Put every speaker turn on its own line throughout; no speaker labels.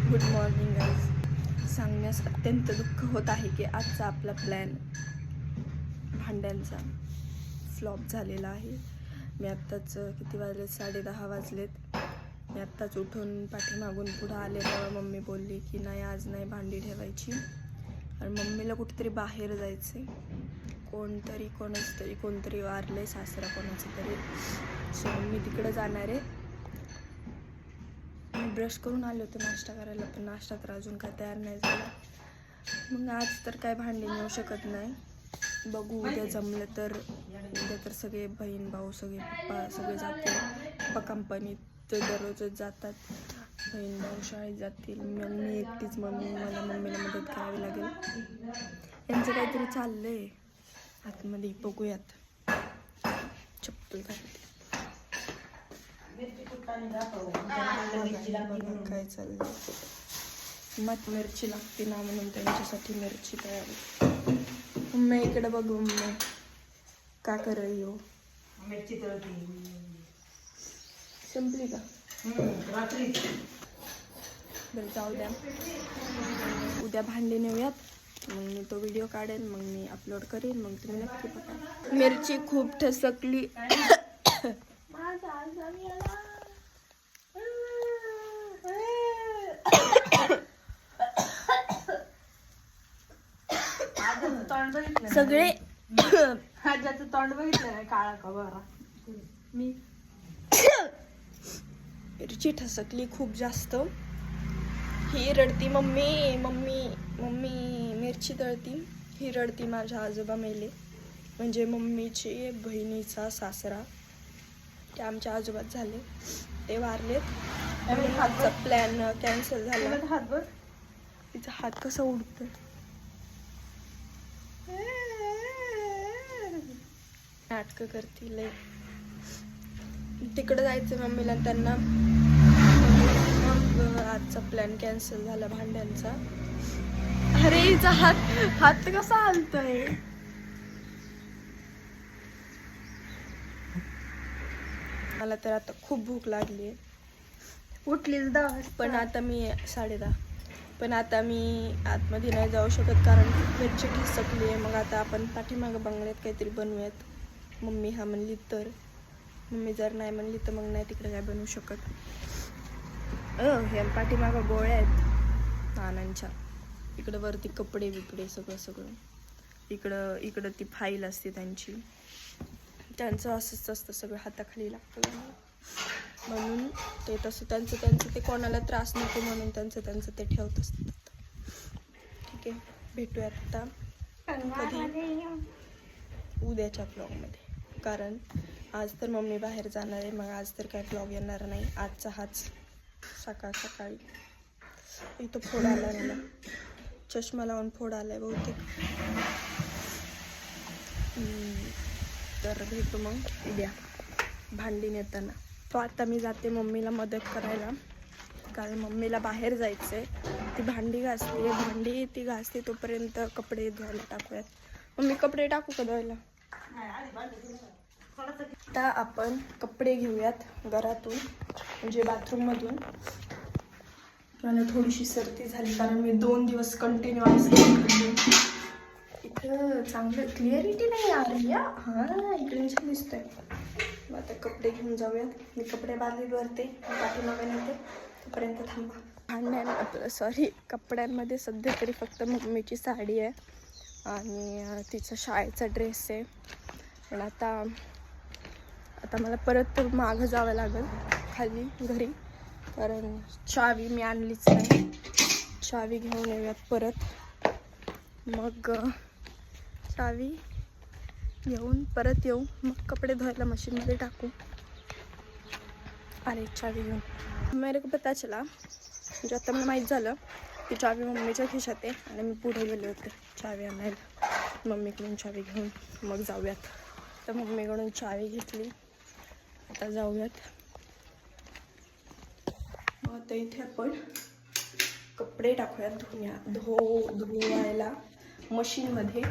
Good morning guys. सांगण्यास अत्यंत दुःख होत आहे की आजचा आपला प्लॅन भांड्यांचा फ्लॉप झालेला आहे. मी आत्ताच किती वाजलेत, 10:30 वाजलेत. मी आत्ताच उठून पाठीमागून पुढं आले तेव्हा मम्मी बोलली की नाही आज नाही भांडी ठेवायची, आणि मम्मीला कुठेतरी बाहेर जायचं आहे. कोणतरी वारले, सासरा कोणाचं तरी. सो मी तिकडे जाणार आहे. ब्रश करून आले होते नाश्ता करायला, पण नाश्ता तर अजून काय तयार नाही झाला. मग आज तर काय भांडी नेऊ शकत नाही. बघू उद्या जमलं तर. उद्या तर सगळे बहीण भाऊ सगळे पप्पा सगळे जातील. पप्पा कंपनीत दररोजच जातात, बहीण भाऊ शाळेत जातील. मग मी एकटीच. मला मम्मीला मदत करावी लागेल. यांचं काहीतरी चाललंय आतमध्ये, बघूयात. चप्पल घालते. काय चाललंय. मग मिरची लागते ना, म्हणून त्यांच्यासाठी मिरची तयार. मम्मी इकडे बघ. मम्मी का कर रही हो?
मिरची तळती.
संपली का?
रात्री.
बरं जाऊ द्या, उद्या भांडी नेऊयात. मग मी तो व्हिडिओ काढेन, मग मी अपलोड करेन, मग तुम्ही नक्की बघा. मिरची खूप ठसकली. सगळे
हाताचं तोंड बघितलं काळा कवरा.
मी मिरची ठसकली खूप जास्त. ही रडती मम्मी मम्मी मम्मी मिरची तळती. ही रडती माझ्या आजोबा मेले, म्हणजे मम्मीचे बहिणीचा सासरा. ते आमच्या आजोबात झाले, ते वारलेत. हातचा प्लॅन कॅन्सल झाला.
हात बघ,
तिचा हात कसा उडतोय. नाटकं करतील. तिकडे जायचं मम्मीला त्यांना. मग आजचा प्लॅन कॅन्सल झाला भांड्यांचा. अरे हिचा हात कसा हलतोय. मला तर आता खूप भूक लागली आहे.
उठलीच 10.
पण आता मी 10:30. पण आता मी आतमध्ये नाही जाऊ शकत कारण मिरची ठसकली आहे. मग आता आपण पाठीमागं बंगल्यात काहीतरी बनवूयात. मम्मी हा म्हणली तर. मम्मी जर नाही म्हणली तर मग नाही तिकडे काय बनवू शकत. हे पाठीमागं गोळ्या आहेत नानांच्या. इकडं वरती कपडे बिपडे सगळं. इकडं ती फाईल असते त्यांची. त्यांचं असंच असतं, सगळं हाताखाली लागतं. म्हणून ते तसं त्यांचं ते कोणाला त्रास नको म्हणून त्यांचं ते ठेवत असतात. ठीक आहे, भेटूयात आता कधी उद्याच्या ब्लॉगमध्ये. कारण आज तर मम्मी बाहेर जाणार आहे, मग आज तर काय ब्लॉग येणार नाही. आजचा हाच सकाळी. इथं फोड आला मला, चष्मा लावून फोड आलाय बहुतेक. तर भेटू मग उद्या भांडी नेताना. तो आता मी जाते मम्मीला मदत करायला, कारण मम्मीला बाहेर जायचं आहे. ती भांडी घासते तोपर्यंत कपडे धुवायला टाकूयात. मम्मी कपडे टाकू का धुवायला? आता आपण कपडे घेऊयात घरातून, म्हणजे बाथरूममधून. मला थोडीशी सर्दी झाली कारण मी 2 दिवस कंटिन्यू इथं चांगलं क्लिअरिटी नाही आ रही. हां इकडे छान दिसतंय. आता कपडे घेऊन जाऊयात. मी कपडे बांधले वरते, पाठीमागे नेते, तोपर्यंत थांबा. कपड्यांमध्ये सध्या तरी फक्त मम्मीची साडी आहे आणि तिचा शाळेचा ड्रेस आहे. पण आता मला परत मागं जावं लागेल खाली घरी, कारण चावी मी आणलीच नाही. चावी घेऊन येऊयात परत. मग चावी घेऊन परत येऊ, मग कपडे धुवायला मशीनमध्ये टाकू. अरे चावी घेऊन मेरे को पता चला, म्हणजे आता मला माहीत झालं की चावी मम्मीच्या खिशात आहे आणि मी पुढे गेले होते चावी आणायला. मम्मीकडून चावी घेऊन मग जाऊयात. तर मम्मीकडून चावी घेतली, आता जाऊयात. मग आता इथे आपण कपडे टाकूयात धुवायला मशीनमध्ये.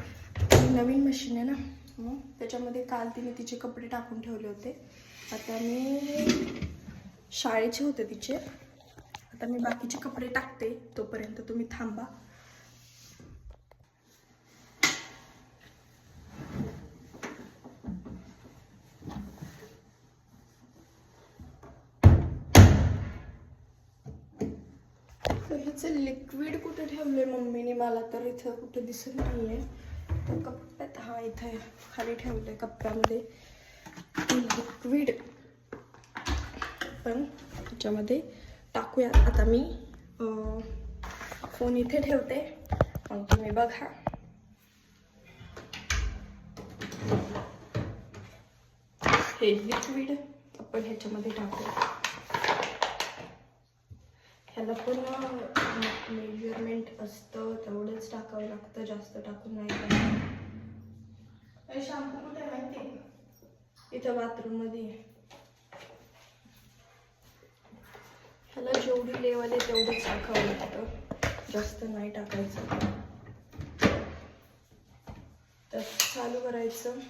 नवीन मशीन आहे ना, मग त्याच्यामध्ये काल तिने तिचे कपडे टाकून ठेवले होते. आता मी शाळेचे होते तिचे, आता आता मी बाकीचे कपडे टाकते, तोपर्यंत तुम्ही थांबा. तर ह्याचं लिक्विड कुठे ठेवलंय मम्मीने, मला तर इथं कुठे दिसत नाहीये. तर कप्प्यात, हा इथं खाली ठेवलंय कप्प्यामध्ये लिक्विड. पण ह्याच्यामध्ये टाकूया. आता मी फोन इथे ठेवते, मग तुम्ही बघा. हे लिक्विड आपण ह्याच्यामध्ये टाकूया. ह्याला पण मेजरमेंट असतं, तेवढंच टाकावं लागतं, जास्त टाकून नाही टाकायचं. शॅम्पू कुठे माहिती आहे? इथं बाथरूम मध्ये. ह्याला जेवढी लेवल आहे तेवढंच टाकावं लागतं, जास्त नाही टाकायचं. तर चालू करायचं.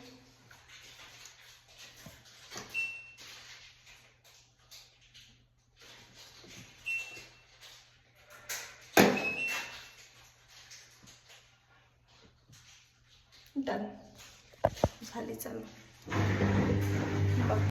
डन झाली चालू.